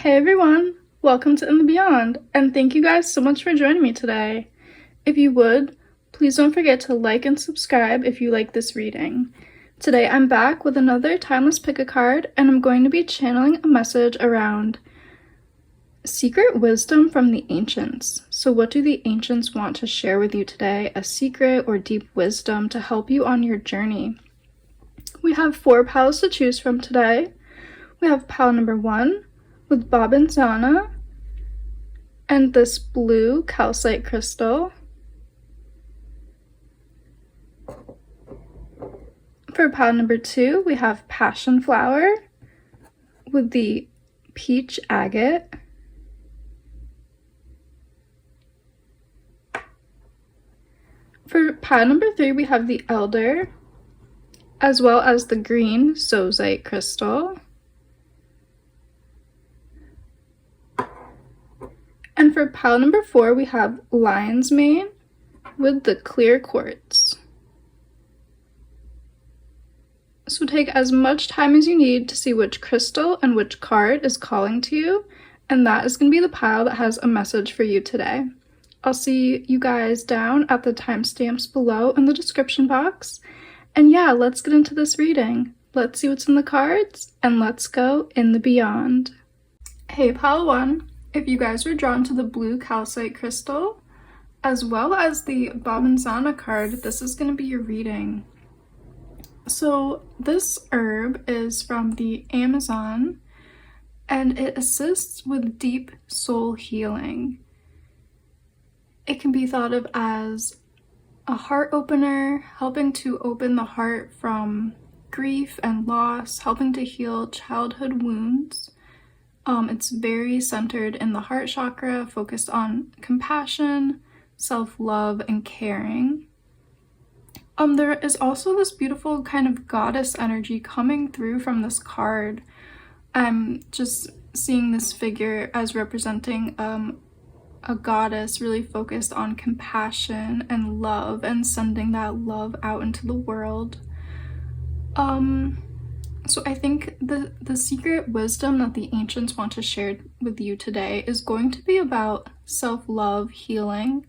Hey everyone, welcome to In the Beyond, and thank you guys so much for joining me today. If you would, please don't forget to like and subscribe if you like this reading. Today I'm back with another timeless pick-a-card, and I'm going to be channeling a message around secret wisdom from the ancients. So what do the ancients want to share with you today? A secret or deep wisdom to help you on your journey. We have 4 piles to choose from today. We have pile number 1 with Babinzana and this blue calcite crystal. For pile number 2, we have passion flower with the peach agate. For pile number 3, we have the elder, as well as the green zoisite crystal. And for pile number 4, we have lion's mane with the clear quartz. So take as much time as you need to see which crystal and which card is calling to you, and that is going to be the pile that has a message for you today. I'll see you guys down at the timestamps below in the description box. And yeah, let's get into this reading. Let's see what's in the cards, and let's go in the beyond. Hey pile 1, if you guys were drawn to the blue calcite crystal, as well as the Babinzana card, this is going to be your reading. So this herb is from the Amazon, and it assists with deep soul healing. It can be thought of as a heart opener, helping to open the heart from grief and loss, helping to heal childhood wounds. It's very centered in the heart chakra, focused on compassion, self-love, and caring. There is also this beautiful kind of goddess energy coming through from this card. I'm just seeing this figure as representing a goddess really focused on compassion and love and sending that love out into the world. So I think the secret wisdom that the ancients want to share with you today is going to be about self-love, healing,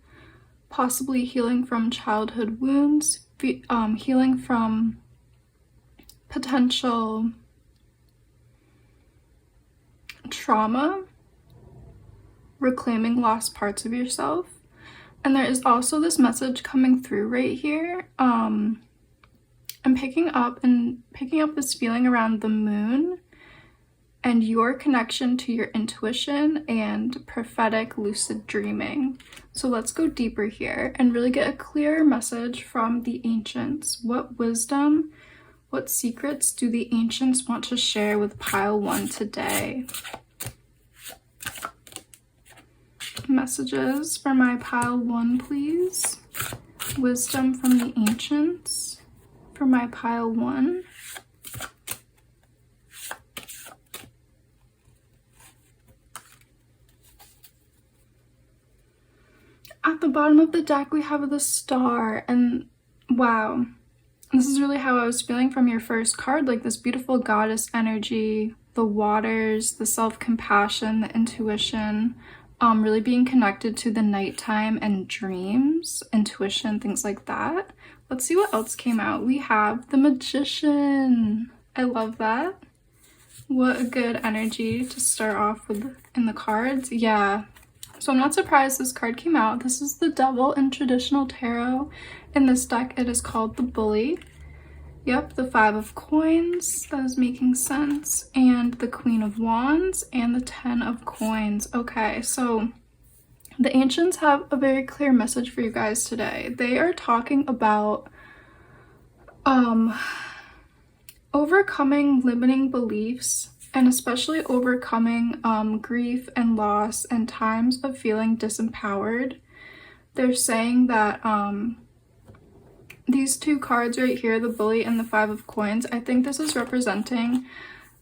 possibly healing from childhood wounds, healing from potential trauma, reclaiming lost parts of yourself. And there is also this message coming through right here. I'm picking up this feeling around the moon and your connection to your intuition and prophetic lucid dreaming. So let's go deeper here and really get a clearer message from the ancients. What wisdom, what secrets do the ancients want to share with pile 1 today? Messages for my pile 1, please. Wisdom from the ancients for my pile 1. At the bottom of the deck, we have the star, and wow, this is really how I was feeling from your first card, like this beautiful goddess energy, the waters, the self-compassion, the intuition, really being connected to the nighttime and dreams, intuition, things like that. Let's see what else came out. We have the Magician. I love that. What a good energy to start off with in the cards. Yeah. So I'm not surprised this card came out. This is the Devil in traditional tarot. In this deck, it is called the Bully. Yep, the 5 of coins, that is making sense, and the Queen of Wands, and the 10 of coins. Okay, so the ancients have a very clear message for you guys today. They are talking about overcoming limiting beliefs, and especially overcoming grief and loss and times of feeling disempowered. They're saying that these 2 cards right here, the Bully and the 5 of coins, I think this is representing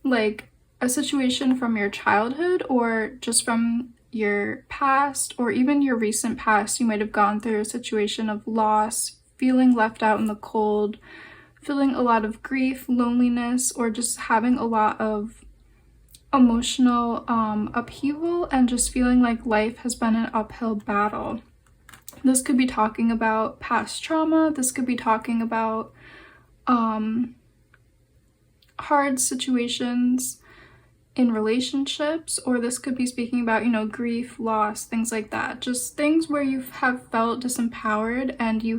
like a situation from your childhood or just from your past or even your recent past. You might have gone through a situation of loss, feeling left out in the cold, feeling a lot of grief, loneliness, or just having a lot of emotional upheaval and just feeling like life has been an uphill battle. This could be talking about past trauma. This could be talking about hard situations in relationships, or this could be speaking about, you know, grief, loss, things like that. Just things where you have felt disempowered and you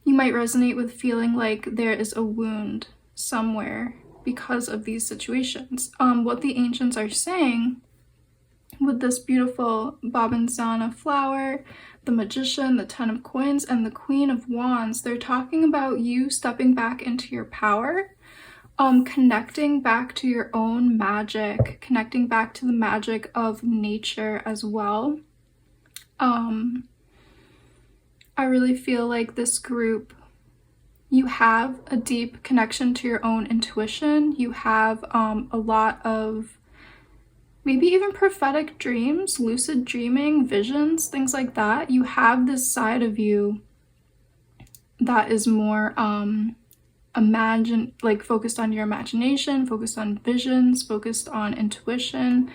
might resonate with feeling like there is a wound somewhere because of these situations. What the ancients are saying with this beautiful Babinzana flower, the Magician, the Ten of Coins, and the Queen of Wands, they're talking about you stepping back into your power, connecting back to your own magic, connecting back to the magic of nature as well. I really feel like this group, you have a deep connection to your own intuition. You have a lot of maybe even prophetic dreams, lucid dreaming, visions, things like that. You have this side of you that is more focused on your imagination, focused on visions, focused on intuition,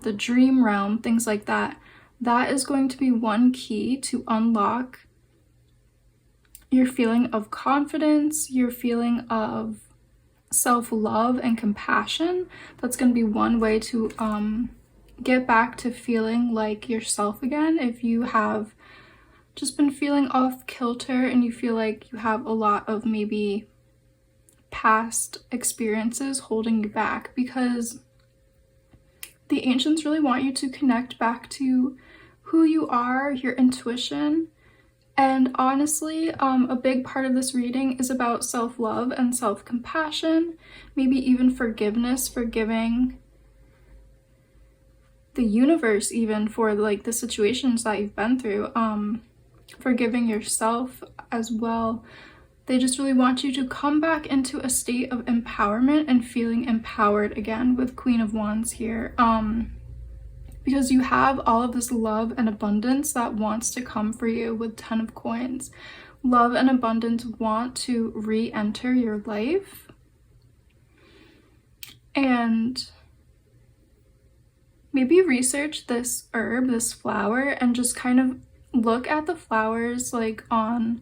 the dream realm, things like that. That is going to be one key to unlock your feeling of confidence, your feeling of self-love and compassion. That's going to be one way to get back to feeling like yourself again. If you have just been feeling off kilter and you feel like you have a lot of maybe past experiences holding you back, because the ancients really want you to connect back to who you are, your intuition. And honestly, a big part of this reading is about self-love and self-compassion, maybe even forgiveness, forgiving the universe even for like the situations that you've been through, forgiving yourself as well. They just really want you to come back into a state of empowerment and feeling empowered again with Queen of Wands here. Because you have all of this love and abundance that wants to come for you with Ten of Coins. Love and abundance want to re-enter your life. And maybe research this herb, this flower, and just kind of look at the flowers like on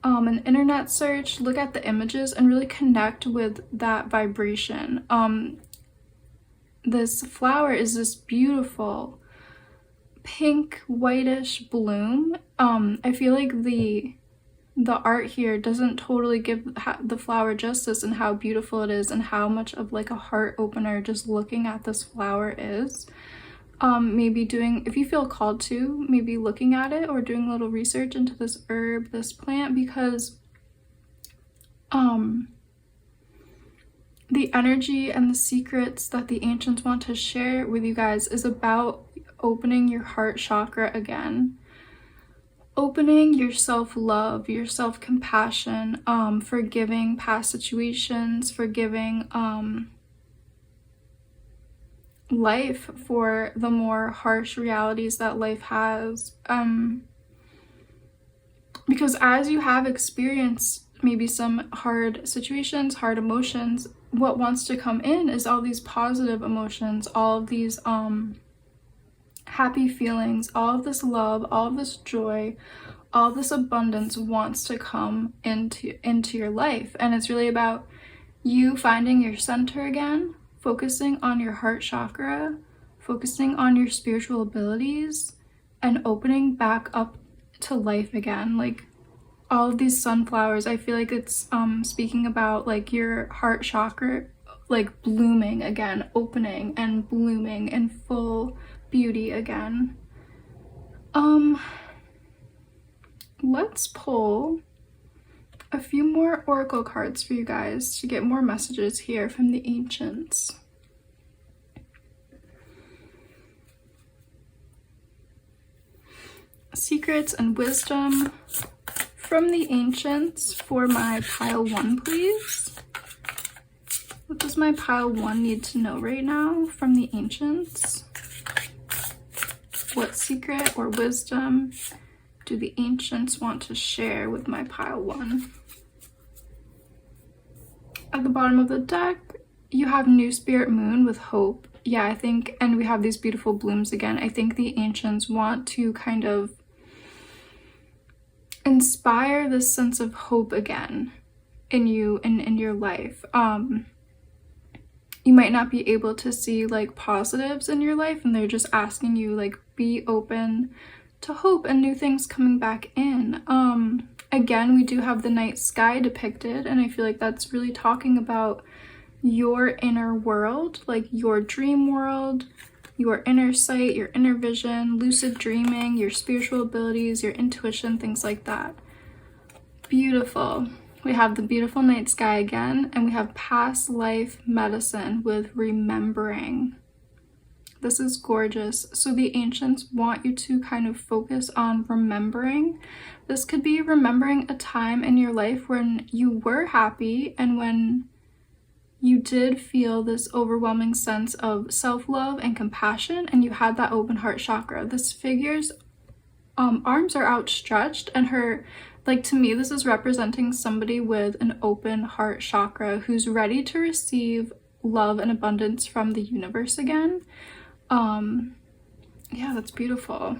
an internet search, look at the images and really connect with that vibration. This flower is this beautiful pink whitish bloom. I feel like the art here doesn't totally give the flower justice and how beautiful it is and how much of like a heart opener just looking at this flower is. Maybe if you feel called to, maybe looking at it or doing a little research into this herb, this plant, because the energy and the secrets that the ancients want to share with you guys is about opening your heart chakra again. Opening your self-love, your self-compassion, forgiving past situations, forgiving life for the more harsh realities that life has. Because as you have experienced maybe some hard situations, hard emotions, what wants to come in is all these positive emotions, all of these happy feelings, all of this love, all of this joy, all of this abundance wants to come into your life. And it's really about you finding your center again, focusing on your heart chakra, focusing on your spiritual abilities, and opening back up to life again. Like all of these sunflowers, I feel like it's speaking about like your heart chakra like blooming again, opening and blooming in full beauty again. Let's pull a few more oracle cards for you guys to get more messages here from the ancients. Secrets and wisdom from the ancients for my pile 1, please. What does my pile 1 need to know right now from the ancients? What secret or wisdom do the ancients want to share with my pile 1? At the bottom of the deck, you have new spirit moon with hope. Yeah, I think, and we have these beautiful blooms again. I think the ancients want to kind of inspire this sense of hope again in you and in your life. You might not be able to see like positives in your life, and they're just asking you like be open to hope and new things coming back in. Again, we do have the night sky depicted, and I feel like that's really talking about your inner world, like your dream world, your inner sight, your inner vision, lucid dreaming, your spiritual abilities, your intuition, things like that. Beautiful. We have the beautiful night sky again, and we have past life medicine with remembering. This is gorgeous. So the ancients want you to kind of focus on remembering. This could be remembering a time in your life when you were happy and when you did feel this overwhelming sense of self-love and compassion, and you had that open heart chakra. This figure's arms are outstretched, and her, like, to me, this is representing somebody with an open heart chakra who's ready to receive love and abundance from the universe again. Yeah, that's beautiful.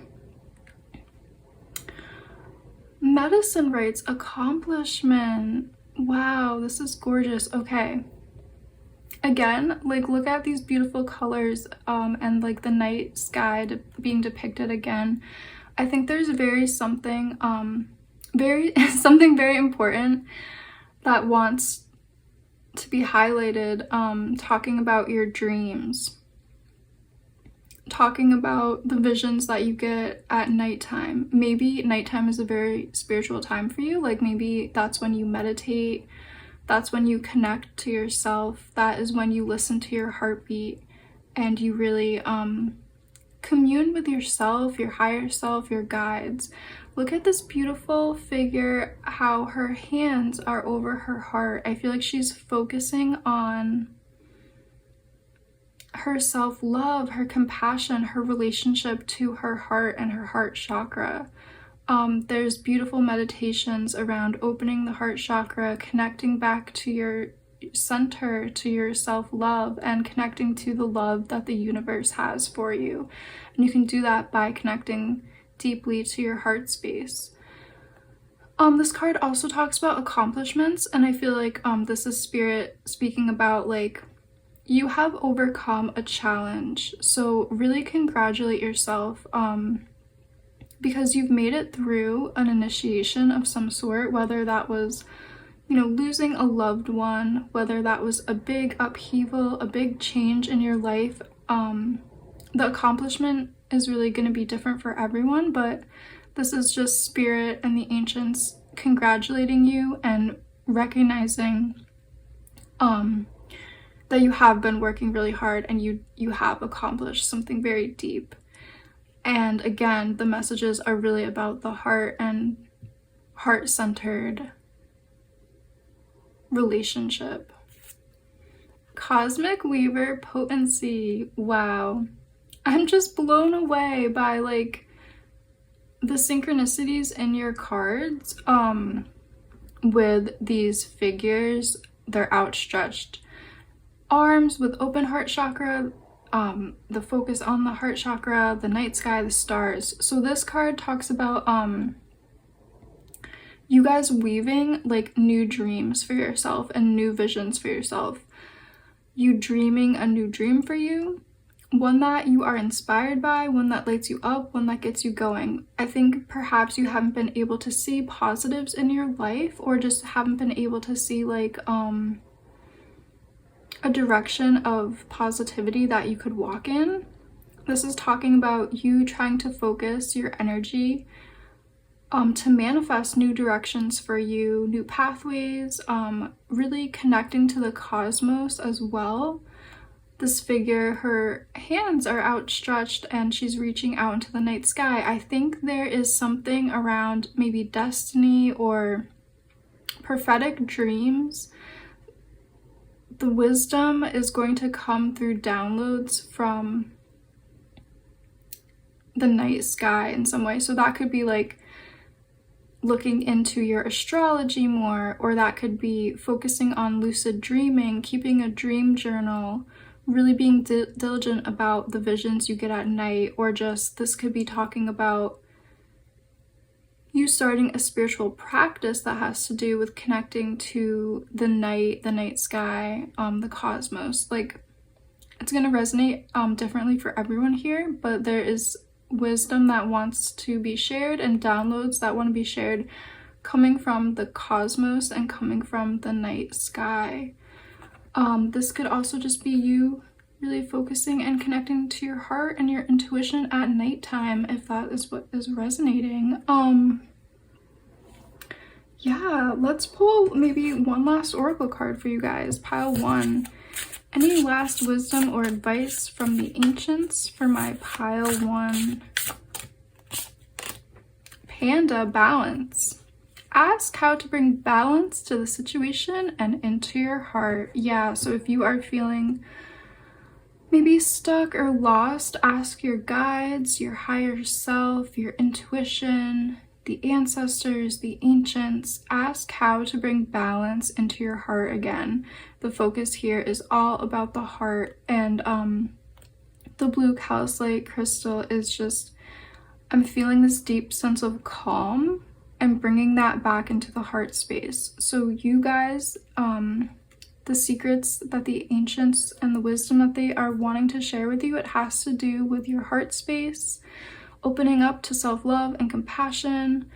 Medicine writes accomplishment. Wow, this is gorgeous. Okay. Again, like, look at these beautiful colors and like the night sky being depicted again. I think there's something very important that wants to be highlighted, talking about your dreams, talking about the visions that you get at nighttime. Maybe nighttime is a very spiritual time for you. Like, maybe that's when you meditate, that's when you connect to yourself, that is when you listen to your heartbeat and you really commune with yourself, your higher self, your guides. Look at this beautiful figure, how her hands are over her heart. I feel like she's focusing on her self-love, her compassion, her relationship to her heart and her heart chakra. There's beautiful meditations around opening the heart chakra, connecting back to your center, to your self-love, and connecting to the love that the universe has for you. And you can do that by connecting deeply to your heart space. This card also talks about accomplishments, and I feel like this is spirit speaking about, like, you have overcome a challenge. So really congratulate yourself because you've made it through an initiation of some sort, whether that was, you know, losing a loved one, whether that was a big upheaval, a big change in your life. The accomplishment is really going to be different for everyone, but this is just spirit and the ancients congratulating you and recognizing that you have been working really hard and you have accomplished something very deep. And again, the messages are really about the heart and heart-centered relationship. Cosmic Weaver potency. Wow. I'm just blown away by, like, the synchronicities in your cards with these figures. They're outstretched arms with open heart chakra, the focus on the heart chakra, the night sky, the stars. So this card talks about you guys weaving, like, new dreams for yourself and new visions for yourself. You dreaming a new dream for you, one that you are inspired by, one that lights you up, one that gets you going. I think perhaps you haven't been able to see positives in your life, or just haven't been able to see, like, a direction of positivity that you could walk in. This is talking about you trying to focus your energy to manifest new directions for you, new pathways, really connecting to the cosmos as well. This figure, her hands are outstretched and she's reaching out into the night sky. I think there is something around maybe destiny or prophetic dreams. The wisdom is going to come through downloads from the night sky in some way. So that could be, like, looking into your astrology more, or that could be focusing on lucid dreaming, keeping a dream journal, really being diligent about the visions you get at night, or just this could be talking about you starting a spiritual practice that has to do with connecting to the night sky, the cosmos. Like, it's going to resonate differently for everyone here, but there is wisdom that wants to be shared and downloads that want to be shared coming from the cosmos and coming from the night sky. This could also just be you really focusing and connecting to your heart and your intuition at nighttime, if that is what is resonating. Yeah, let's pull maybe one last oracle card for you guys. Pile 1. Any last wisdom or advice from the ancients for my pile 1? Panda, balance. Ask how to bring balance to the situation and into your heart. Yeah, so if you are feeling maybe stuck or lost, ask your guides, your higher self, your intuition, the ancestors, the ancients. Ask how to bring balance into your heart again. The focus here is all about the heart, and the blue calcite crystal is just, I'm feeling this deep sense of calm and bringing that back into the heart space. So you guys, the secrets that the ancients and the wisdom that they are wanting to share with you, it has to do with your heart space, opening up to self-love and compassion,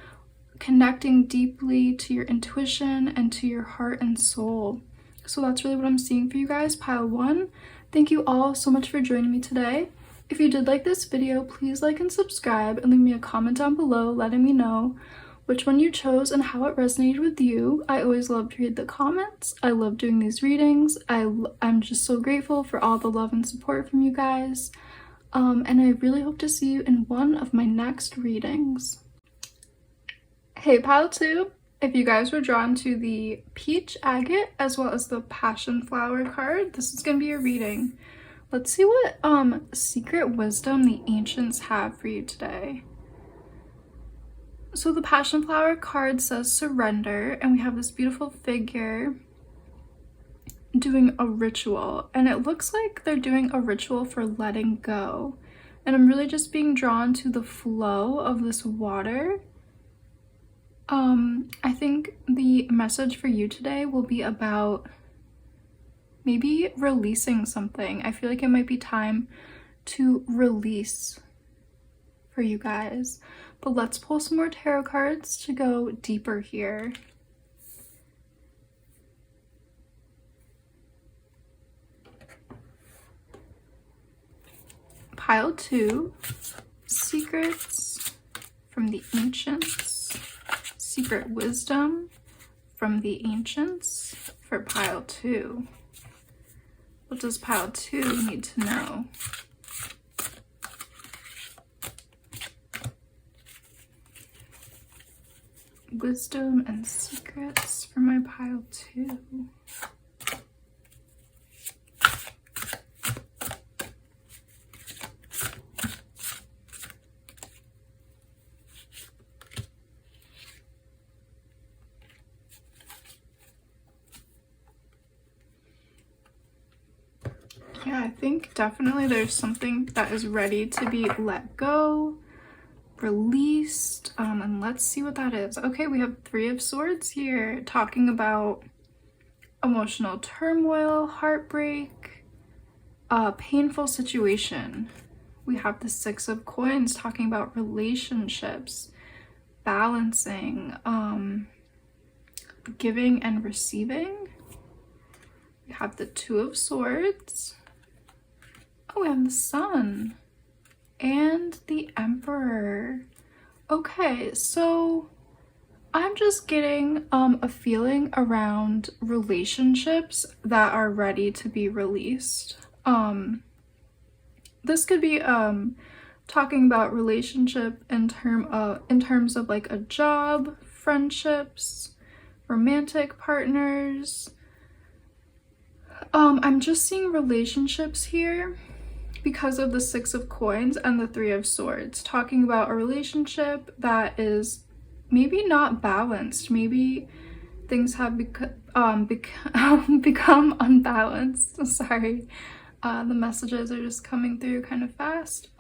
connecting deeply to your intuition and to your heart and soul. So that's really what I'm seeing for you guys, pile 1. Thank you all so much for joining me today. If you did like this video, please like and subscribe and leave me a comment down below letting me know which one you chose and how it resonated with you. I always love to read the comments. I love doing these readings. I'm just so grateful for all the love and support from you guys. And I really hope to see you in one of my next readings. Hey, pile 2. If you guys were drawn to the peach agate as well as the passion flower card, this is going to be a reading. Let's see what secret wisdom the ancients have for you today. So the passion flower card says surrender, and we have this beautiful figure doing a ritual, and it looks like they're doing a ritual for letting go. And I'm really just being drawn to the flow of this water. I think the message for you today will be about maybe releasing something. I feel like it might be time to release for you guys. But let's pull some more tarot cards to go deeper here. Pile 2, secrets from the ancients, secret wisdom from the ancients for pile 2. What does pile 2 need to know? Wisdom and secrets for my pile 2. Yeah, I think definitely there's something that is ready to be let go, released, and let's see what that is. Okay, we have 3 of Swords here, talking about emotional turmoil, heartbreak, painful situation. We have the 6 of Coins, talking about relationships, balancing, giving and receiving. We have the 2 of Swords. Oh, we have the Sun and the Emperor. Okay, so I'm just getting a feeling around relationships that are ready to be released. This could be talking about relationship in terms of like a job, friendships, romantic partners. I'm just seeing relationships here because of the 6 of Coins and the 3 of Swords, talking about a relationship that is maybe not balanced. Maybe things have become unbalanced. Sorry, the messages are just coming through kind of fast.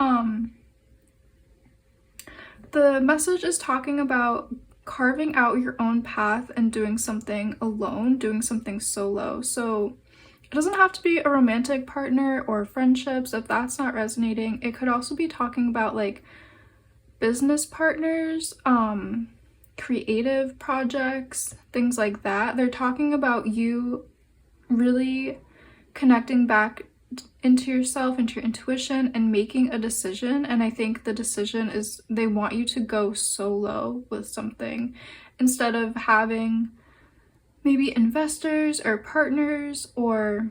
The message is talking about carving out your own path and doing something alone, doing something solo. So it doesn't have to be a romantic partner or friendships. If that's not resonating, it could also be talking about like business partners, creative projects, things like that. They're talking about you really connecting back into yourself, into your intuition, and making a decision. And I think the decision is they want you to go solo with something instead of having maybe investors or partners or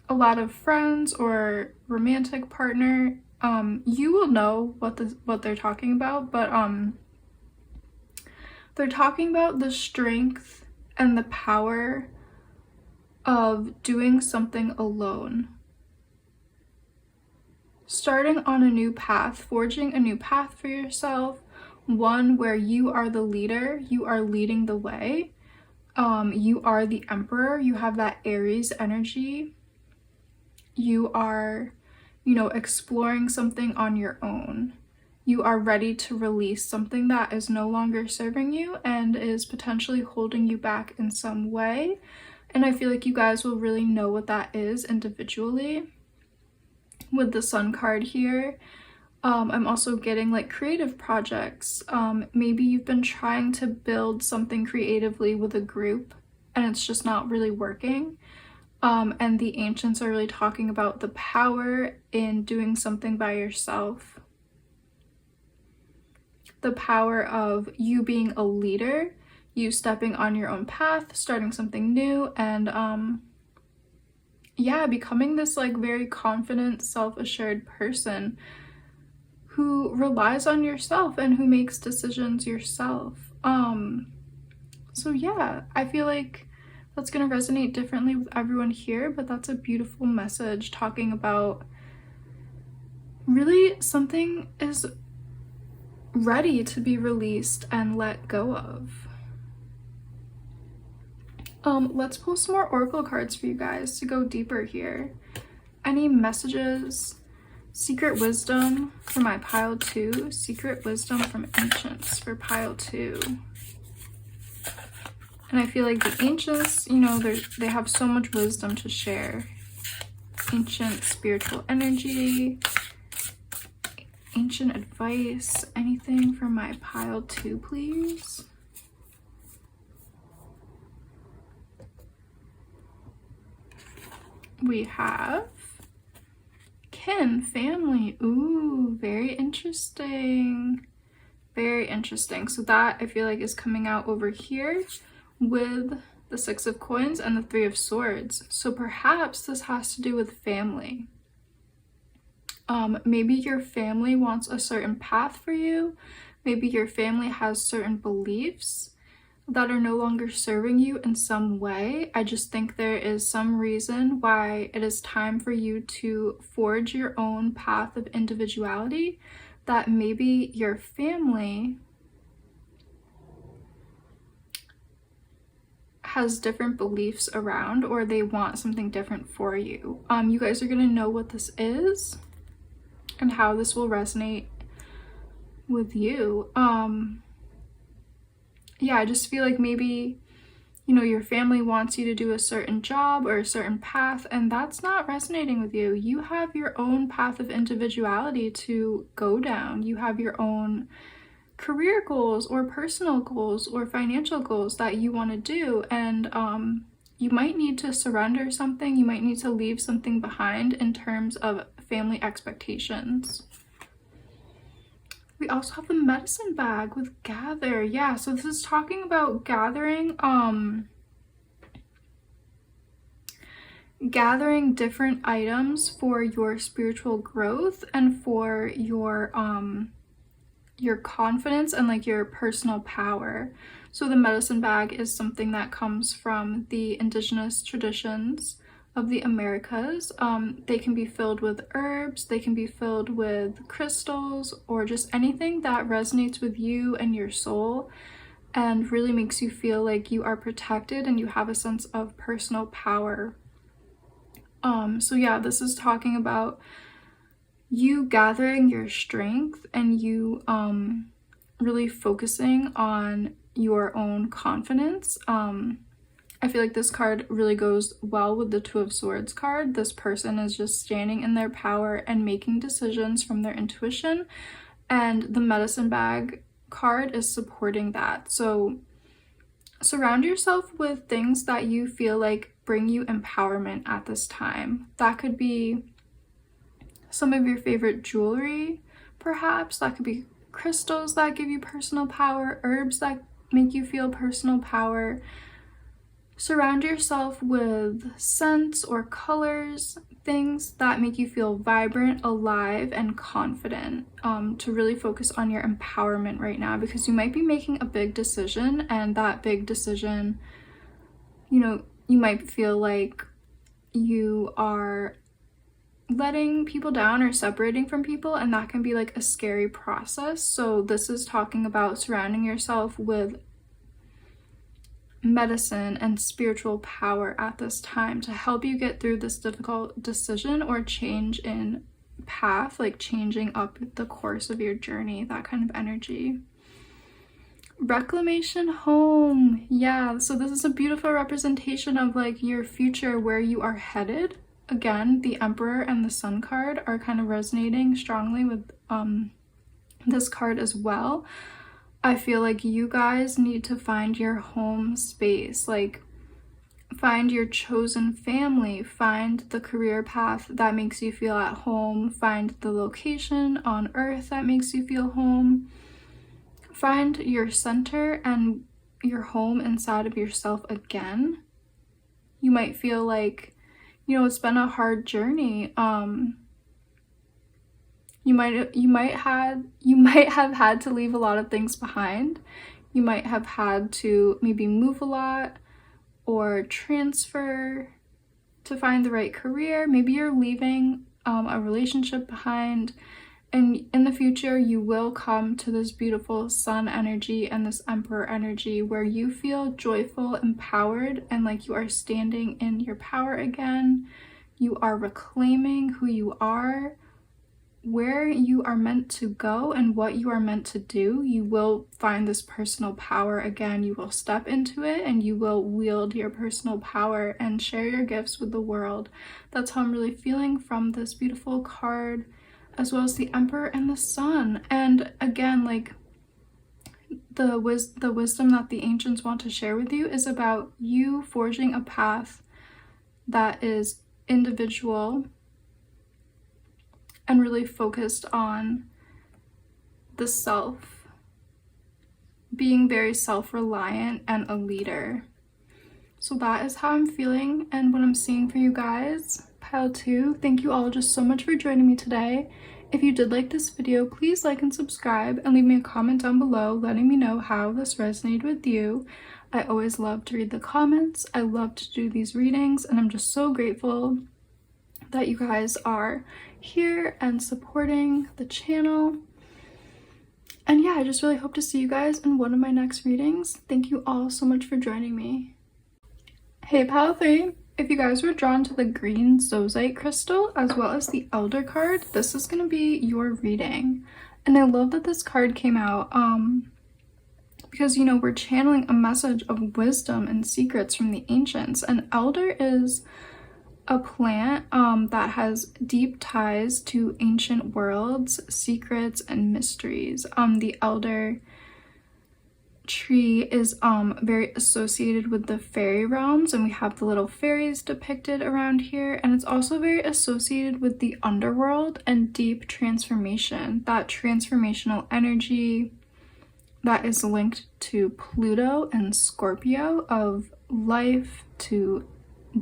a lot of friends or romantic partner. You will know what they're talking about, but they're talking about the strength and the power of doing something alone. Starting on a new path, forging a new path for yourself, one where you are the leader, you are leading the way, you are the emperor, you have that Aries energy, you are, exploring something on your own. You are ready to release something that is no longer serving you and is potentially holding you back in some way. And I feel like you guys will really know what that is individually. With the Sun card here, I'm also getting like creative projects. Maybe you've been trying to build something creatively with a group and it's just not really working. And the ancients are really talking about the power in doing something by yourself. The power of you being a leader, you stepping on your own path, starting something new, and becoming this like very confident, self-assured person who relies on yourself and who makes decisions yourself. So yeah, I feel like that's going to resonate differently with everyone here, but that's a beautiful message talking about really something is ready to be released and let go of. Let's pull some more oracle cards for you guys to go deeper here. Any messages? Secret wisdom for my pile 2. Secret wisdom from ancients for pile 2. And I feel like the ancients, they have so much wisdom to share. Ancient spiritual energy, ancient advice, anything from my pile 2, please. We have kin, family. Ooh, very interesting. Very interesting. So that I feel like is coming out over here with the 6 of coins and the 3 of swords. So perhaps this has to do with family. Maybe your family wants a certain path for you. Maybe your family has certain beliefs that are no longer serving you in some way. I just think there is some reason why it is time for you to forge your own path of individuality that maybe your family has different beliefs around, or they want something different for you. You guys are gonna know what this is and how this will resonate with you. I just feel like maybe, your family wants you to do a certain job or a certain path, and that's not resonating with you. You have your own path of individuality to go down. You have your own career goals or personal goals or financial goals that you want to do, and you might need to surrender something. You might need to leave something behind in terms of family expectations. We also have the medicine bag with gather. Yeah, so this is talking about gathering different items for your spiritual growth and for your confidence and like your personal power. So the medicine bag is something that comes from the indigenous traditions of the Americas. They can be filled with herbs, they can be filled with crystals, or just anything that resonates with you and your soul and really makes you feel like you are protected and you have a sense of personal power. So yeah, this is talking about you gathering your strength and you really focusing on your own confidence. I feel like this card really goes well with the Two of Swords card. This person is just standing in their power and making decisions from their intuition, and the Medicine Bag card is supporting that. So surround yourself with things that you feel like bring you empowerment at this time. That could be some of your favorite jewelry, perhaps. That could be crystals that give you personal power, herbs that make you feel personal power. Surround yourself with scents or colors, things that make you feel vibrant, alive, and confident, to really focus on your empowerment right now, because you might be making a big decision, and that big decision, you might feel like you are letting people down or separating from people, and that can be like a scary process. So this is talking about surrounding yourself with medicine and spiritual power at this time to help you get through this difficult decision or change in path, like changing up the course of your journey, that kind of energy. Reclamation home. Yeah, so this is a beautiful representation of like your future, where you are headed. Again, the Emperor and the Sun card are kind of resonating strongly with this card as well. I feel like you guys need to find your home space, like find your chosen family, find the career path that makes you feel at home, find the location on earth that makes you feel home, find your center and your home inside of yourself again. You might feel like, it's been a hard journey. You might have had to leave a lot of things behind. You might have had to maybe move a lot or transfer to find the right career. Maybe you're leaving a relationship behind, and in the future you will come to this beautiful Sun energy and this Emperor energy where you feel joyful, empowered, and like you are standing in your power again. You are reclaiming who you are, where you are meant to go, and what you are meant to do. You will find this personal power again. You will step into it and you will wield your personal power and share your gifts with the world. That's how I'm really feeling from this beautiful card, as well as the Emperor and the Sun. And again, like the wisdom that the ancients want to share with you is about you forging a path that is individual and really focused on the self, being very self-reliant and a leader. So that is how I'm feeling and what I'm seeing for you guys. Pile 2, thank you all just so much for joining me today. If you did like this video, please like and subscribe and leave me a comment down below letting me know how this resonated with you. I always love to read the comments. I love to do these readings, and I'm just so grateful that you guys are here and supporting the channel. And yeah, I just really hope to see you guys in one of my next readings. Thank you all so much for joining me. Hey Pile 3, if you guys were drawn to the green Zozite crystal as well as the Elder card, this is going to be your reading. And I love that this card came out because we're channeling a message of wisdom and secrets from the ancients. And Elder is a plant that has deep ties to ancient worlds, secrets, and mysteries. The Elder tree is very associated with the fairy realms, and we have the little fairies depicted around here, and it's also very associated with the underworld and deep transformation, that transformational energy that is linked to Pluto and Scorpio, of life to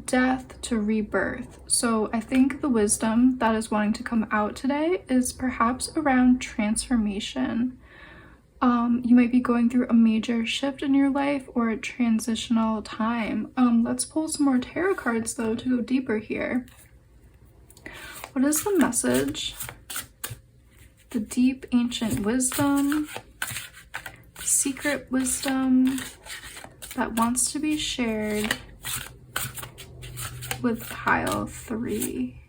death to rebirth. So I think the wisdom that is wanting to come out today is perhaps around transformation. You might be going through a major shift in your life or a transitional time. Let's pull some more tarot cards though to go deeper here. What is the message? The deep ancient wisdom, the secret wisdom that wants to be shared with pile 3.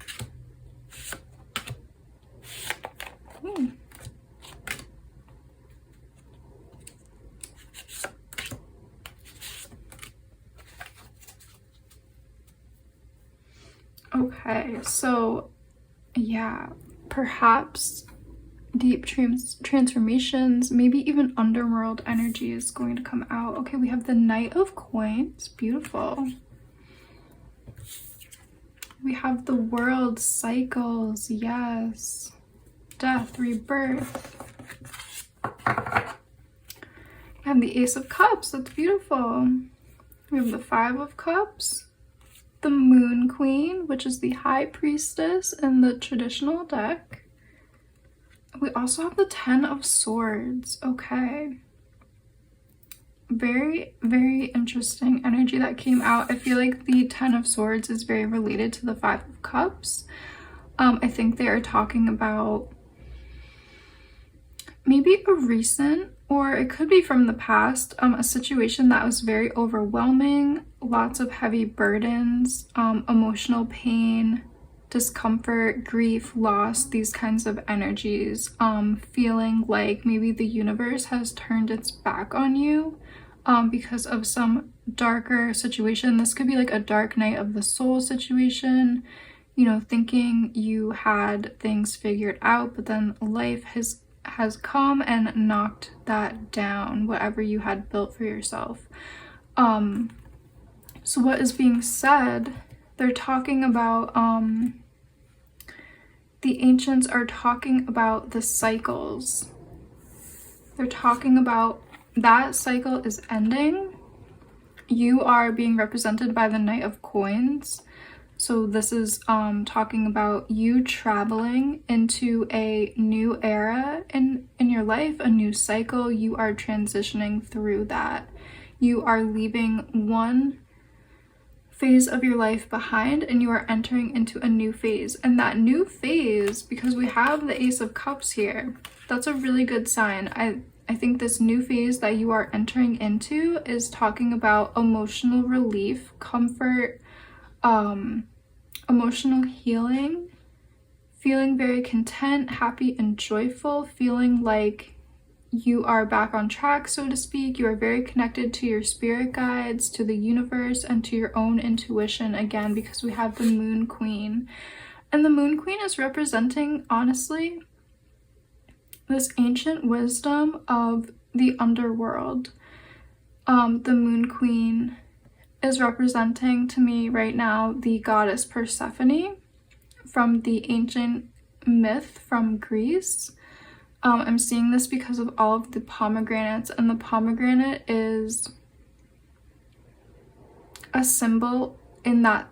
Okay, so yeah, perhaps deep transformations, maybe even underworld energy is going to come out. Okay, we have the Knight of Coins, beautiful. We have the world cycles, yes. Death, rebirth. We have the Ace of Cups, that's beautiful. We have the Five of Cups, the Moon Queen, which is the High Priestess in the traditional deck. We also have the Ten of Swords, okay. Very, very interesting energy that came out. I feel like the Ten of Swords is very related to the Five of Cups. I think they are talking about maybe a recent, or it could be from the past, a situation that was very overwhelming, lots of heavy burdens, emotional pain, discomfort, grief, loss, these kinds of energies, feeling like maybe the universe has turned its back on you because of some darker situation. This could be like a dark night of the soul situation, you know, thinking you had things figured out, but then life has come and knocked that down, whatever you had built for yourself. So what is being said, they're talking about, the ancients are talking about the cycles. They're talking about that cycle is ending. You are being represented by the Knight of Coins. So this is talking about you traveling into a new era in your life, a new cycle. You are transitioning through that. You are leaving one phase of your life behind and you are entering into a new phase. And that new phase, because we have the Ace of Cups here, that's a really good sign. I think this new phase that you are entering into is talking about emotional relief, comfort, emotional healing, feeling very content, happy, and joyful, feeling like you are back on track, so to speak. You are very connected to your spirit guides, to the universe, and to your own intuition, again, because we have the Moon Queen. And the Moon Queen is representing, honestly, this ancient wisdom of the underworld. The Moon Queen is representing to me right now the goddess Persephone from the ancient myth from Greece. I'm seeing this because of all of the pomegranates, and the pomegranate is a symbol in that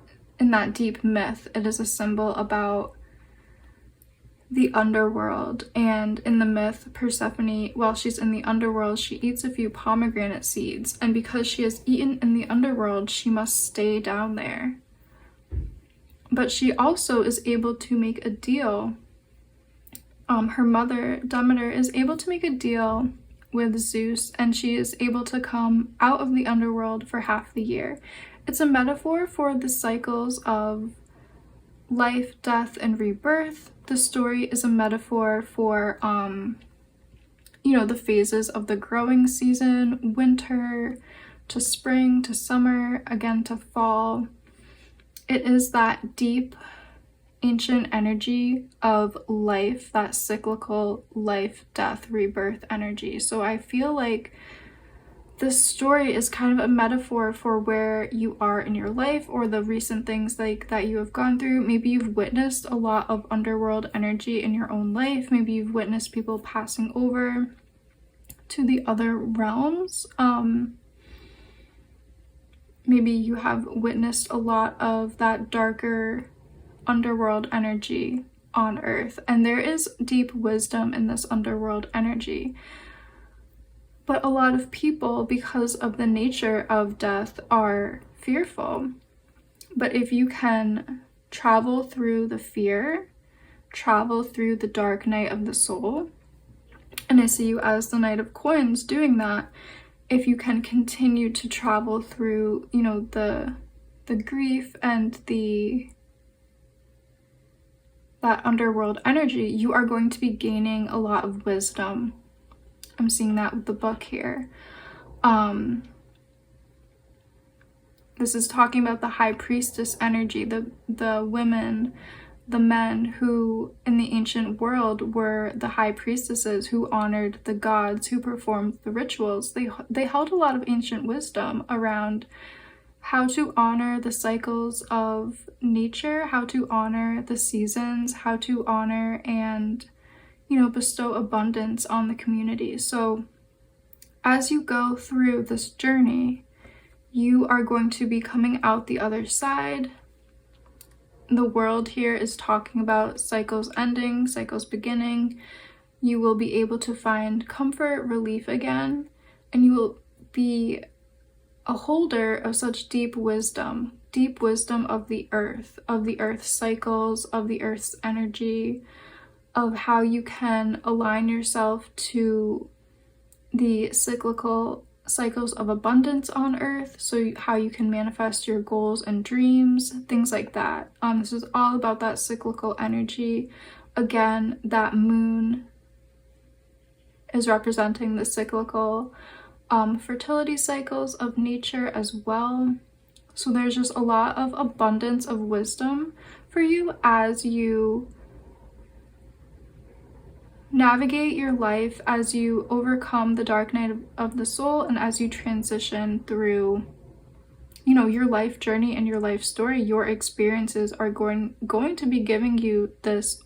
deep myth. It is a symbol about the underworld, and in the myth, Persephone, while she's in the underworld, she eats a few pomegranate seeds, and because she has eaten in the underworld, she must stay down there. But she also is able to make a deal. Her mother, Demeter, is able to make a deal with Zeus, and she is able to come out of the underworld for half the year. It's a metaphor for the cycles of life, death, and rebirth. The story is a metaphor for, you know, the phases of the growing season, winter to spring to summer, again to fall. It is that deep, ancient energy of life, that cyclical life, death, rebirth energy. So I feel like this story is kind of a metaphor for where you are in your life, or the recent things like that you have gone through. Maybe you've witnessed a lot of underworld energy in your own life. Maybe you've witnessed people passing over to the other realms. Maybe you have witnessed a lot of that darker underworld energy on Earth, and there is deep wisdom in this underworld energy. But a lot of people, because of the nature of death, are fearful. But if you can travel through the fear, travel through the dark night of the soul, and I see you as the Knight of Coins doing that, if you can continue to travel through, you know, the grief and that underworld energy, you are going to be gaining a lot of wisdom. I'm seeing that with the book here. This is talking about the high priestess energy, the women, the men who in the ancient world were the high priestesses who honored the gods, who performed the rituals. They held a lot of ancient wisdom around how to honor the cycles of nature, how to honor the seasons, how to honor and, you know, bestow abundance on the community. So as you go through this journey, you are going to be coming out the other side. The world here is talking about cycles ending, cycles beginning. You will be able to find comfort, relief again, and you will be a holder of such deep wisdom of the earth's cycles, of the earth's energy, of how you can align yourself to the cyclical cycles of abundance on earth, so how you can manifest your goals and dreams, things like that. This is all about that cyclical energy. Again, that moon is representing the cyclical fertility cycles of nature as well. So there's just a lot of abundance of wisdom for you as you navigate your life, as you overcome the dark night of the soul, and as you transition through, you know, your life journey and your life story. Your experiences are going to be giving you this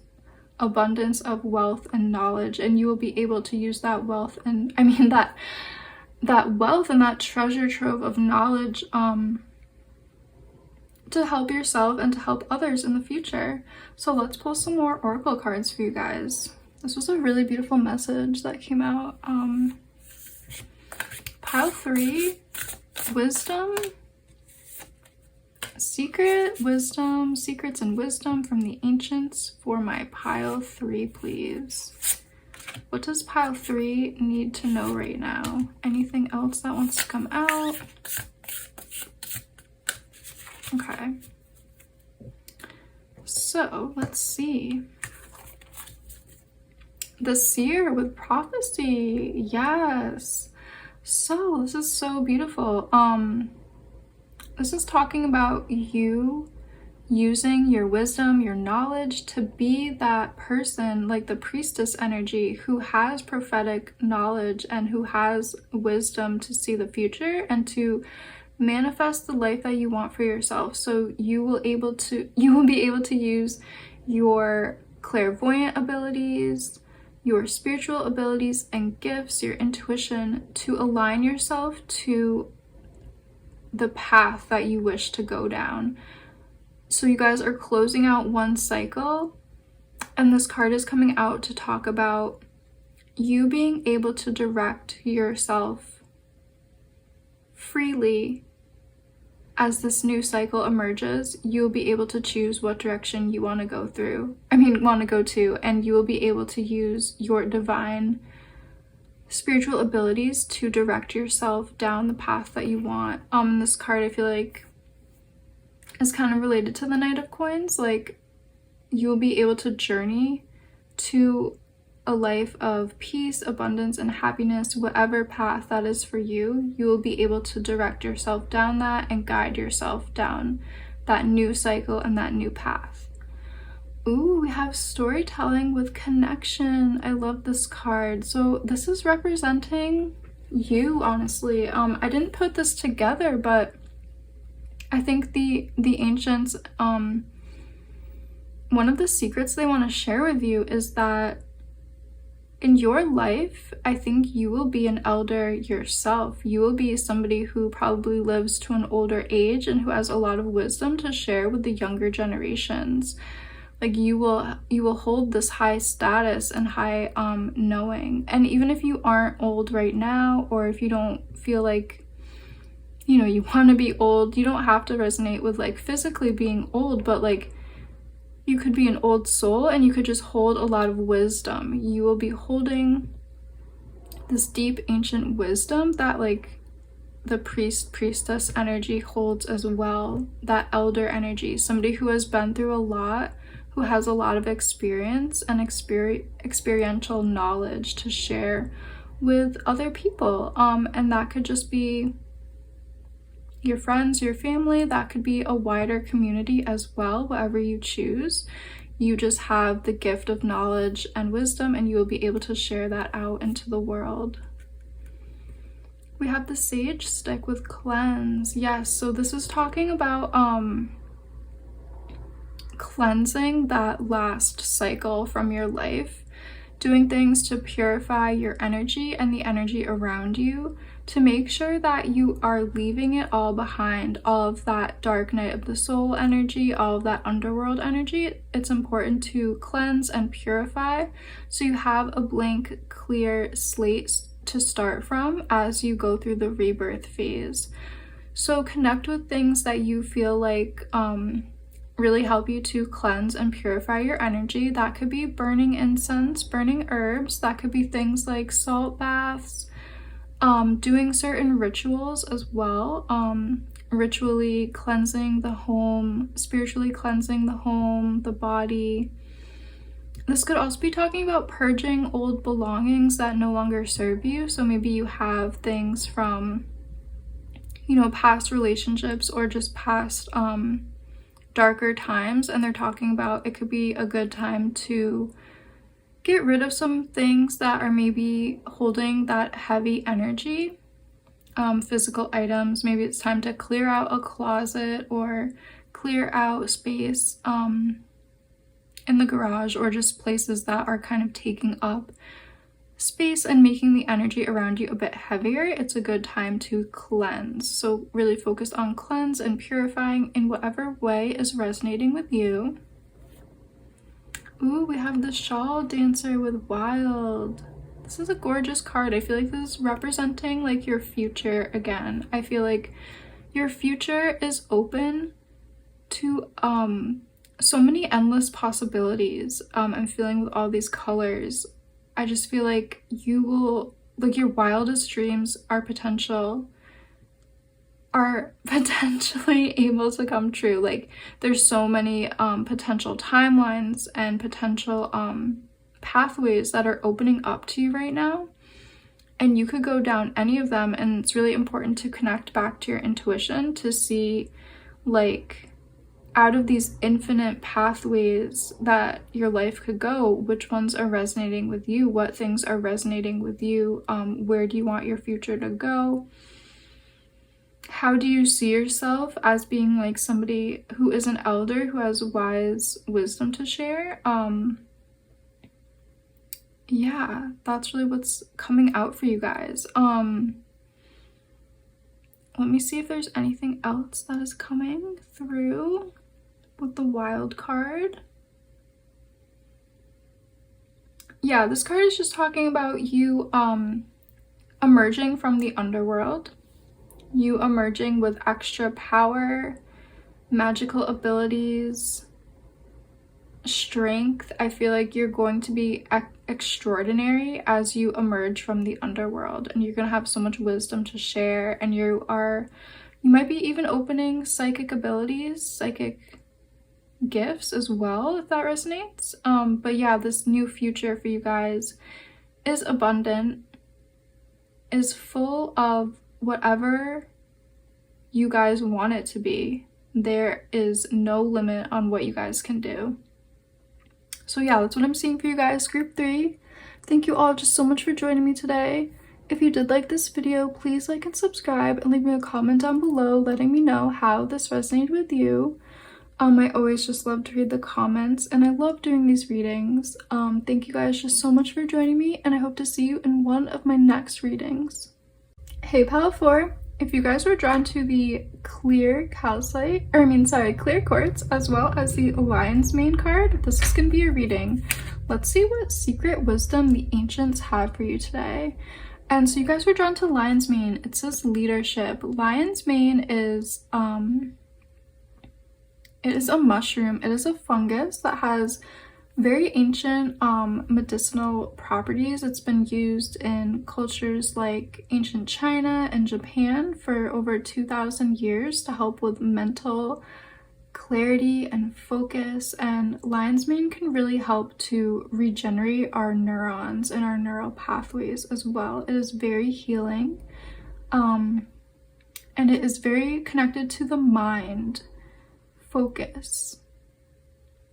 abundance of wealth and knowledge, and you will be able to use that wealth, and I mean that wealth and that treasure trove of knowledge to help yourself and to help others in the future. So let's pull some more oracle cards for you guys. This was a really beautiful message that came out. Pile 3, wisdom, secrets and wisdom from the ancients for my pile 3, please. What does pile 3 need to know right now? Anything else that wants to come out? Okay. So let's see. The seer with prophecy. Yes. So this is so beautiful. This is talking about you using your wisdom, your knowledge to be that person, like the priestess energy, who has prophetic knowledge and who has wisdom to see the future and to manifest the life that you want for yourself. So you will be able to use your clairvoyant abilities, your spiritual abilities and gifts, your intuition, to align yourself to the path that you wish to go down. So you guys are closing out one cycle, and this card is coming out to talk about you being able to direct yourself freely. As this new cycle emerges, you'll be able to choose what direction you want to go to, and you will be able to use your divine spiritual abilities to direct yourself down the path that you want. This card, I feel like, is kind of related to the Knight of Coins. Like, you will be able to journey to a life of peace, abundance, and happiness. Whatever path that is for you, you will be able to direct yourself down that and guide yourself down that new cycle and that new path. Ooh, we have storytelling with connection. I love this card. So this is representing you, honestly. I didn't put this together, but I think the ancients, one of the secrets they want to share with you is that in your life, I think you will be an elder yourself. You will be somebody who probably lives to an older age and who has a lot of wisdom to share with the younger generations. Like you will hold this high status and high knowing. And even if you aren't old right now, or if you don't feel like, you know, you want to be old, you don't have to resonate with like physically being old, but like you could be an old soul and you could just hold a lot of wisdom. You will be holding this deep ancient wisdom that like the priestess energy holds as well, that elder energy, somebody who has been through a lot, who has a lot of experience and experiential knowledge to share with other people. And that could just be your friends, your family, that could be a wider community as well, whatever you choose. You just have the gift of knowledge and wisdom, and you will be able to share that out into the world. We have the sage stick with cleanse. Yes, so this is talking about cleansing that last cycle from your life, doing things to purify your energy and the energy around you, to make sure that you are leaving it all behind, all of that dark night of the soul energy, all of that underworld energy. It's important to cleanse and purify so you have a blank, clear slate to start from as you go through the rebirth phase. So connect with things that you feel like really help you to cleanse and purify your energy. That could be burning incense, burning herbs. That could be things like salt baths, doing certain rituals as well, ritually cleansing the home, spiritually cleansing the home, the body. This could also be talking about purging old belongings that no longer serve you. So maybe you have things from, you know, past relationships or just past darker times, and they're talking about it could be a good time to get rid of some things that are maybe holding that heavy energy, physical items. Maybe it's time to clear out a closet or clear out space in the garage, or just places that are kind of taking up space and making the energy around you a bit heavier. It's a good time to cleanse. So really focus on cleanse and purifying in whatever way is resonating with you. Ooh, we have the shawl dancer with wild. This is a gorgeous card. I feel like this is representing like your future again. I feel like your future is open to so many endless possibilities. I'm feeling with all these colors. I just feel like you will, like, your wildest dreams are potentially able to come true. Like, there's so many potential timelines and potential pathways that are opening up to you right now, and you could go down any of them. And it's really important to connect back to your intuition to see, like, out of these infinite pathways that your life could go, which ones are resonating with you, what things are resonating with you, where do you want your future to go, how do you see yourself as being like somebody who is an elder, who has wise wisdom to share. Yeah, that's really what's coming out for you guys. Let me see if there's anything else that is coming through with the wild card. Yeah, this card is just talking about you emerging from the underworld, you emerging with extra power, magical abilities, strength. I feel like you're going to be extraordinary as you emerge from the underworld, and you're gonna have so much wisdom to share, and you might be even opening psychic abilities, psychic gifts as well, if that resonates. But yeah, this new future for you guys is abundant, is full of whatever you guys want it to be. There is no limit on what you guys can do. So yeah, that's what I'm seeing for you guys, group 3. Thank you all just so much for joining me today. If you did like this video, please like and subscribe and leave me a comment down below letting me know how this resonated with you. I always just love to read the comments, and I love doing these readings. Thank you guys just so much for joining me, and I hope to see you in one of my next readings. Hey Pal 4, If you guys were drawn to the clear calcite, clear quartz, as well as the lion's mane card, this is going to be a reading. Let's see what secret wisdom the ancients have for you today. And so you guys were drawn to lion's mane. It says leadership. Lion's mane is it is a mushroom. It is a fungus that has very ancient medicinal properties. It's been used in cultures like ancient China and Japan for over 2,000 years to help with mental clarity and focus, and lion's mane can really help to regenerate our neurons and our neural pathways as well. It is very healing, and it is very connected to the mind, focus,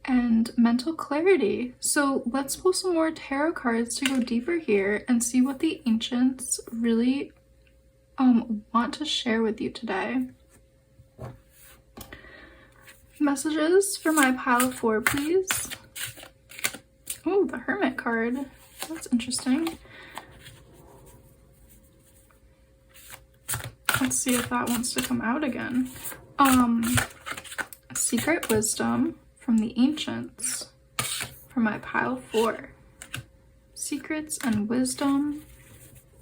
and mental clarity. So let's pull some more tarot cards to go deeper here and see what the ancients really want to share with you today. Messages for my pile of 4, please. Oh, the Hermit card. That's interesting. Let's see if that wants to come out again. Secret wisdom from the ancients for my pile 4. Secrets and wisdom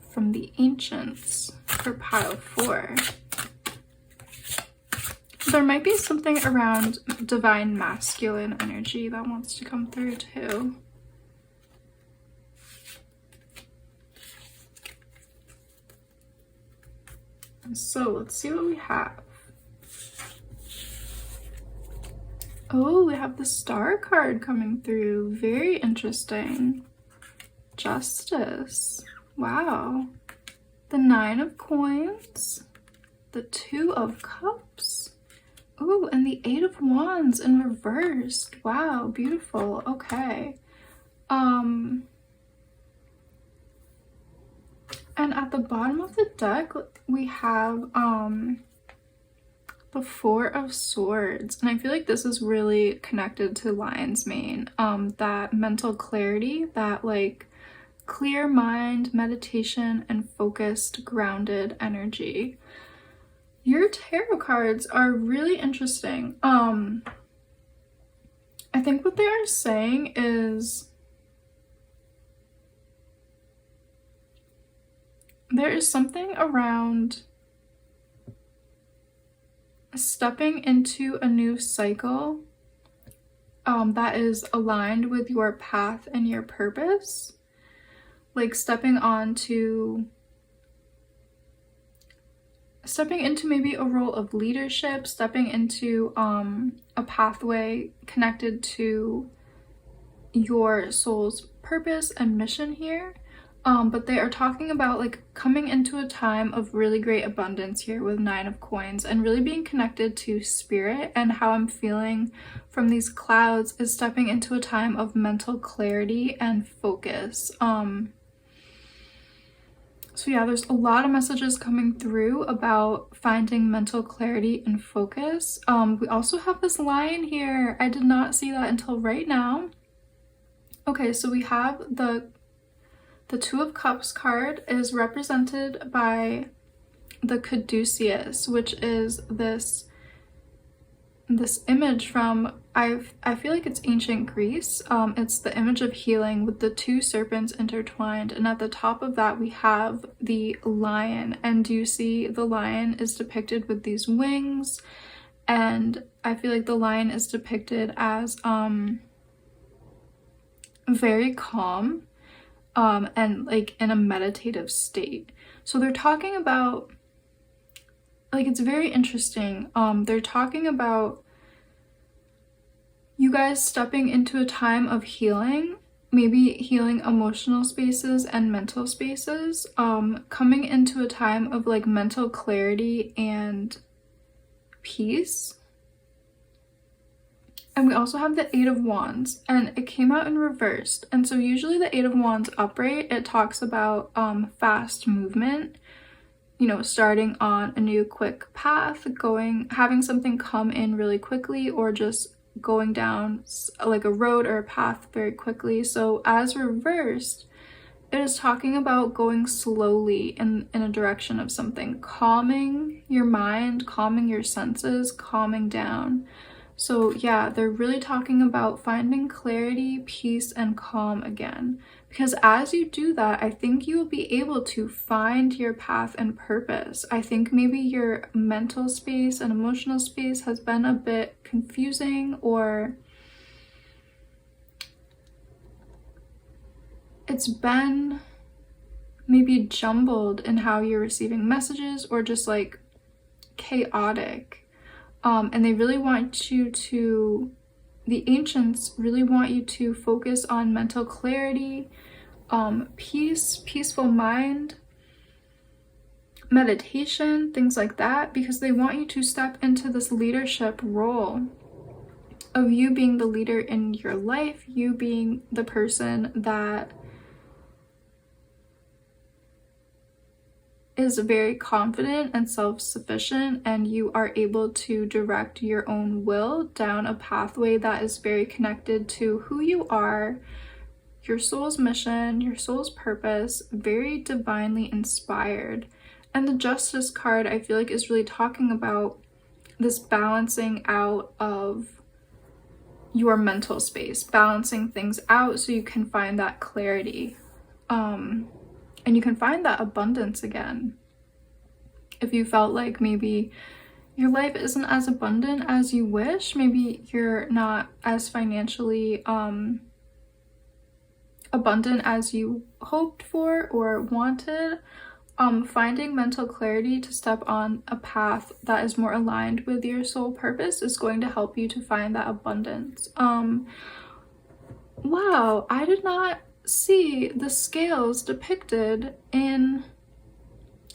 from the ancients for pile 4. There might be something around divine masculine energy that wants to come through too. So let's see what we have. Oh, we have the Star card coming through. Very interesting. Justice. Wow. The 9 of Coins. The 2 of Cups. Oh, and the 8 of Wands in reversed. Wow, beautiful. Okay. And at the bottom of the deck, we have the 4 of Swords, and I feel like this is really connected to lion's mane. That mental clarity, that like clear mind, meditation, and focused, grounded energy. Your tarot cards are really interesting. I think what they are saying is there is something around stepping into a new cycle that is aligned with your path and your purpose. Like stepping into maybe a role of leadership, stepping into a pathway connected to your soul's purpose and mission here. But they are talking about like coming into a time of really great abundance here with 9 of Coins, and really being connected to spirit. And how I'm feeling from these clouds is stepping into a time of mental clarity and focus. So yeah, there's a lot of messages coming through about finding mental clarity and focus. We also have this lion here. I did not see that until right now. Okay, so we have the 2 of Cups card is represented by the caduceus, which is this image from, I feel like it's ancient Greece. It's the image of healing with the 2 serpents intertwined, and at the top of that we have the lion. And you see the lion is depicted with these wings, and I feel like the lion is depicted as very calm and like in a meditative state. So they're talking about, like, it's very interesting. They're talking about you guys stepping into a time of healing, maybe healing emotional spaces and mental spaces, coming into a time of like mental clarity and peace. And we also have the 8 of Wands, and it came out in reversed. And so usually the 8 of Wands upright, it talks about fast movement, you know, starting on a new quick path, having something come in really quickly, or just going down like a road or a path very quickly. So as reversed, it is talking about going slowly in a direction of something, calming your mind, calming your senses, calming down. So yeah, they're really talking about finding clarity, peace, and calm again. Because as you do that, I think you will be able to find your path and purpose. I think maybe your mental space and emotional space has been a bit confusing, or it's been maybe jumbled in how you're receiving messages, or just like chaotic. And they really want you to, the ancients really want you to focus on mental clarity, peace, peaceful mind, meditation, things like that, because they want you to step into this leadership role of you being the leader in your life, you being the person that is very confident and self-sufficient, and you are able to direct your own will down a pathway that is very connected to who you are, your soul's mission, your soul's purpose, very divinely inspired. And the Justice card, I feel like, is really talking about this balancing out of your mental space, balancing things out so you can find that clarity. And you can find that abundance again. If you felt like maybe your life isn't as abundant as you wish, maybe you're not as financially abundant as you hoped for or wanted, finding mental clarity to step on a path that is more aligned with your soul purpose is going to help you to find that abundance. Wow, I did not see the scales depicted in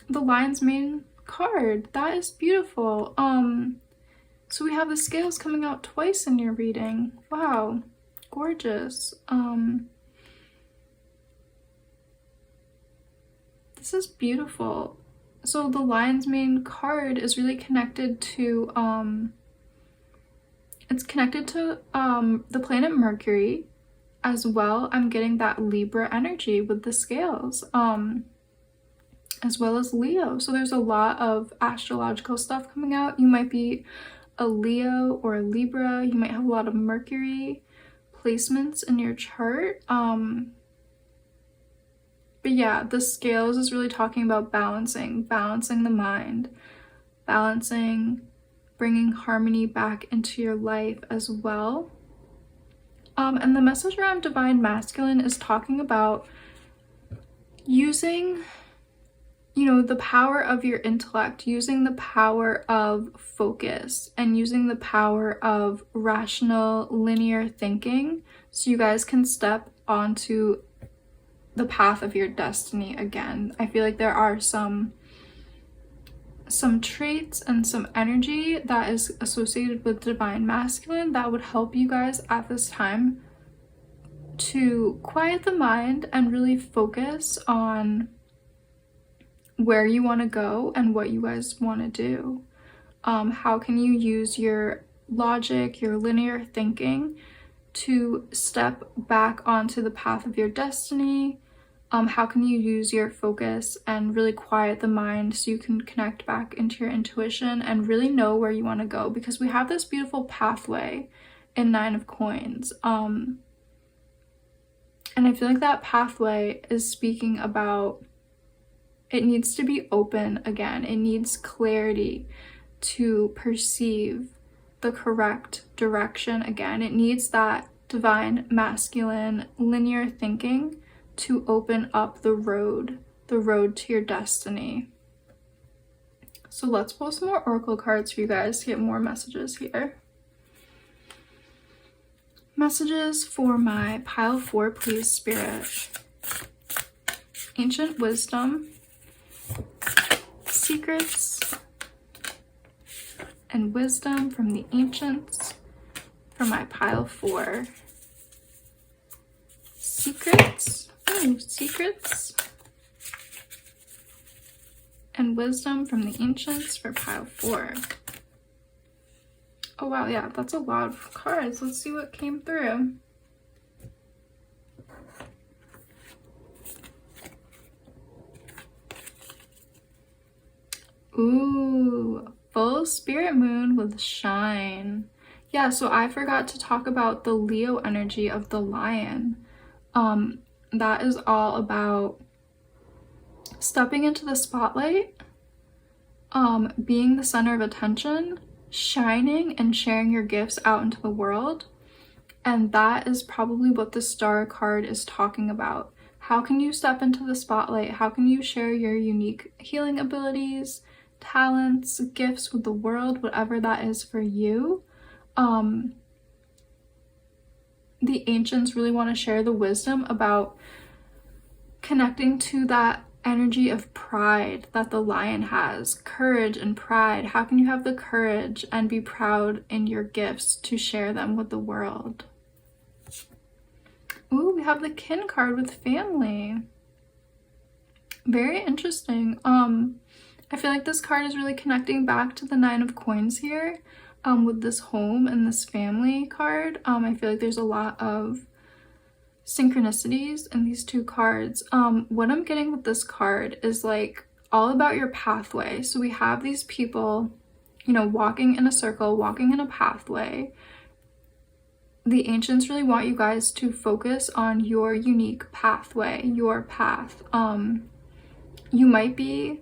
the lion's mane card. That is beautiful. So we have the scales coming out twice in your reading. Wow, gorgeous. This is beautiful. So the lion's mane card is really connected to it's connected to the planet Mercury as well. I'm getting that Libra energy with the scales, as well as Leo. So there's a lot of astrological stuff coming out. You might be a Leo or a Libra. You might have a lot of Mercury placements in your chart. But yeah, the scales is really talking about balancing the mind, bringing harmony back into your life as well. And the message around divine masculine is talking about using, the power of your intellect, using the power of focus, and using the power of rational, linear thinking, so you guys can step onto the path of your destiny again. I feel like there are some traits and some energy that is associated with divine masculine that would help you guys at this time to quiet the mind and really focus on where you want to go and what you guys want to do. How can you use your logic, your linear thinking to step back onto the path of your destiny? How can you use your focus and really quiet the mind so you can connect back into your intuition and really know where you want to go? Because we have this beautiful pathway in Nine of Coins. And I feel like that pathway is speaking about, it needs to be open again. It needs clarity to perceive the correct direction again. It needs that divine masculine linear thinking to open up the road to your destiny. So let's pull some more oracle cards for you guys to get more messages here. Messages for my pile 4, please, Spirit. Ancient wisdom, secrets, and wisdom from the ancients for my pile 4. Secrets. Secrets and wisdom from the ancients for pile 4. Oh wow, yeah, that's a lot of cards. Let's see what came through. Ooh, full spirit moon with shine. Yeah, so I forgot to talk about the Leo energy of the lion. That is all about stepping into the spotlight, being the center of attention, shining and sharing your gifts out into the world. And that is probably what the star card is talking about. How can you step into the spotlight? How can you share your unique healing abilities, talents, gifts with the world, whatever that is for you? The ancients really want to share the wisdom about connecting to that energy of pride that the lion has, courage and pride. How can you have the courage and be proud in your gifts to share them with the world? Ooh, we have the kin card with family. Very interesting. I feel like this card is really connecting back to the 9 of coins here, with this home and this family card. I feel like there's a lot of synchronicities in these two cards. What I'm getting with this card is like all about your pathway. So we have these people, you know, walking in a circle, walking in a pathway. The ancients really want you guys to focus on your unique pathway, your path. You might be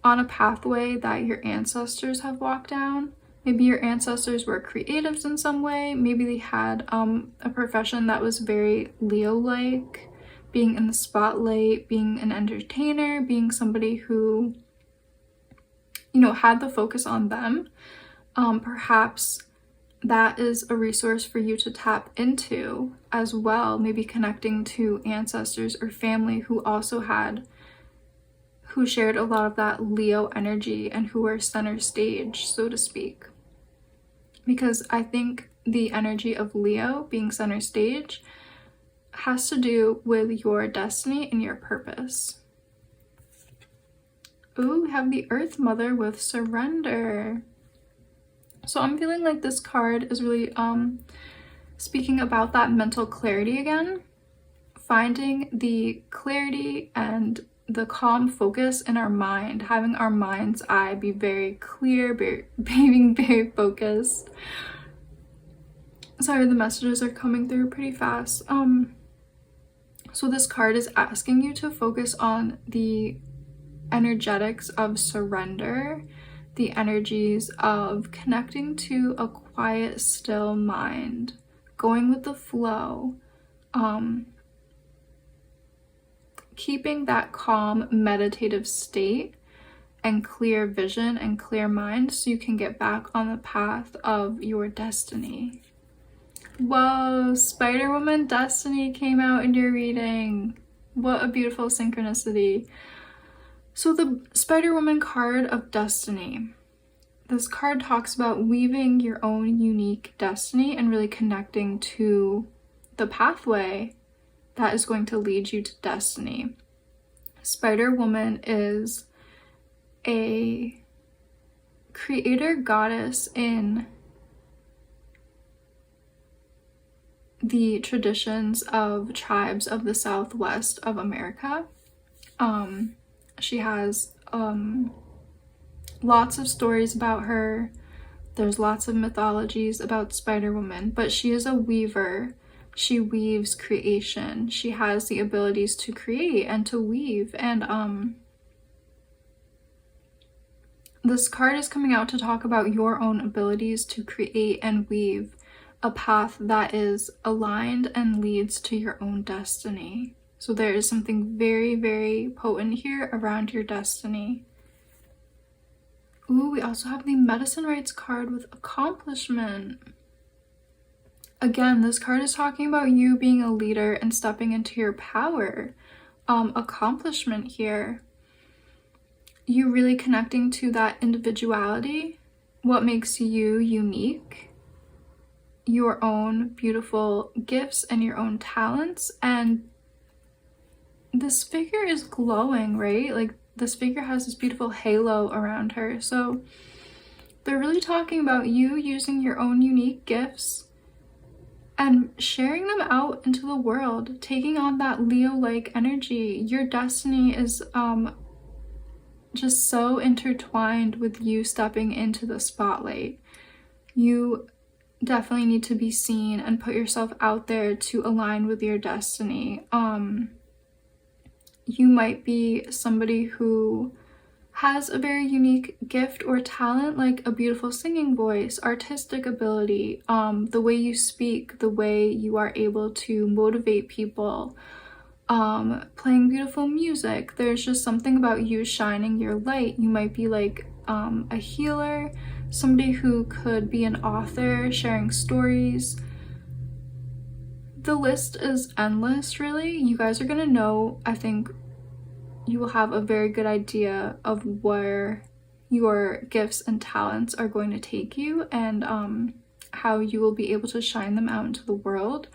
on a pathway that your ancestors have walked down. Maybe your ancestors were creatives in some way. Maybe they had a profession that was very Leo-like, being in the spotlight, being an entertainer, being somebody who, you know, had the focus on them. Perhaps that is a resource for you to tap into as well, maybe connecting to ancestors or family who also who shared a lot of that Leo energy and who are center stage, so to speak. Because I think the energy of Leo being center stage has to do with your destiny and your purpose. Ooh, we have the Earth Mother with surrender. So I'm feeling like this card is really speaking about that mental clarity again, finding the clarity and the calm focus in our mind, having our mind's eye be very clear, being very focused. Sorry, the messages are coming through pretty fast. So this card is asking you to focus on the energetics of surrender, the energies of connecting to a quiet, still mind, going with the flow, keeping that calm, meditative state and clear vision and clear mind so you can get back on the path of your destiny. Whoa, Spider-Woman Destiny came out in your reading. What a beautiful synchronicity. So the Spider-Woman card of destiny. This card talks about weaving your own unique destiny and really connecting to the pathway that is going to lead you to destiny. Spider-Woman is a creator goddess in the traditions of tribes of the Southwest of America. She has lots of stories about her. There's lots of mythologies about Spider-Woman, but she is a weaver. She weaves creation. She has the abilities to create and to weave. And this card is coming out to talk about your own abilities to create and weave a path that is aligned and leads to your own destiny. So there is something very, very potent here around your destiny. Ooh, we also have the Medicine Rights card with accomplishment. Again, this card is talking about you being a leader and stepping into your power. Accomplishment here. You really connecting to that individuality, what makes you unique, your own beautiful gifts and your own talents. And this figure is glowing, right? Like this figure has this beautiful halo around her. So they're really talking about you using your own unique gifts and sharing them out into the world, taking on that Leo-like energy. Your destiny is just so intertwined with you stepping into the spotlight. You definitely need to be seen and put yourself out there to align with your destiny. You might be somebody who has a very unique gift or talent, like a beautiful singing voice, artistic ability, the way you speak, the way you are able to motivate people, playing beautiful music. There's just something about you shining your light. You might be like a healer, somebody who could be an author, sharing stories. The list is endless, really. You guys are gonna know, I think you will have a very good idea of where your gifts and talents are going to take you, and how you will be able to shine them out into the world.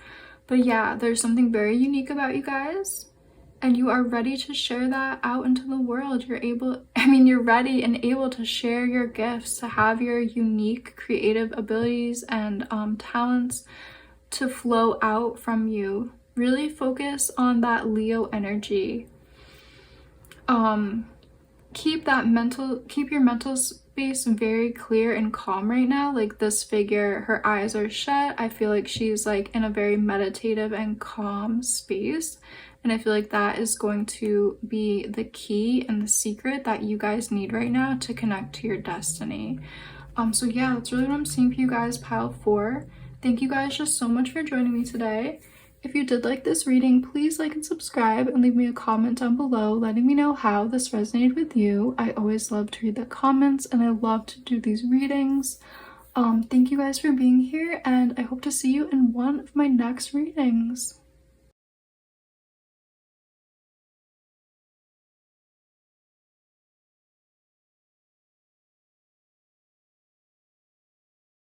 But yeah, there's something very unique about you guys, and you are ready to share that out into the world. You're ready and able to share your gifts, to have your unique creative abilities and talents to flow out from you. Really focus on that Leo energy. Keep your mental space very clear and calm right now. Like this figure, her eyes are shut. I feel like she's like in a very meditative and calm space, and I feel like that is going to be the key and the secret that you guys need right now to connect to your destiny. So yeah, that's really what I'm seeing for you guys, pile 4. Thank you guys just so much for joining me today. If you did like this reading, please like and subscribe and leave me a comment down below letting me know how this resonated with you. I always love to read the comments and I love to do these readings. Thank you guys for being here, and I hope to see you in one of my next readings.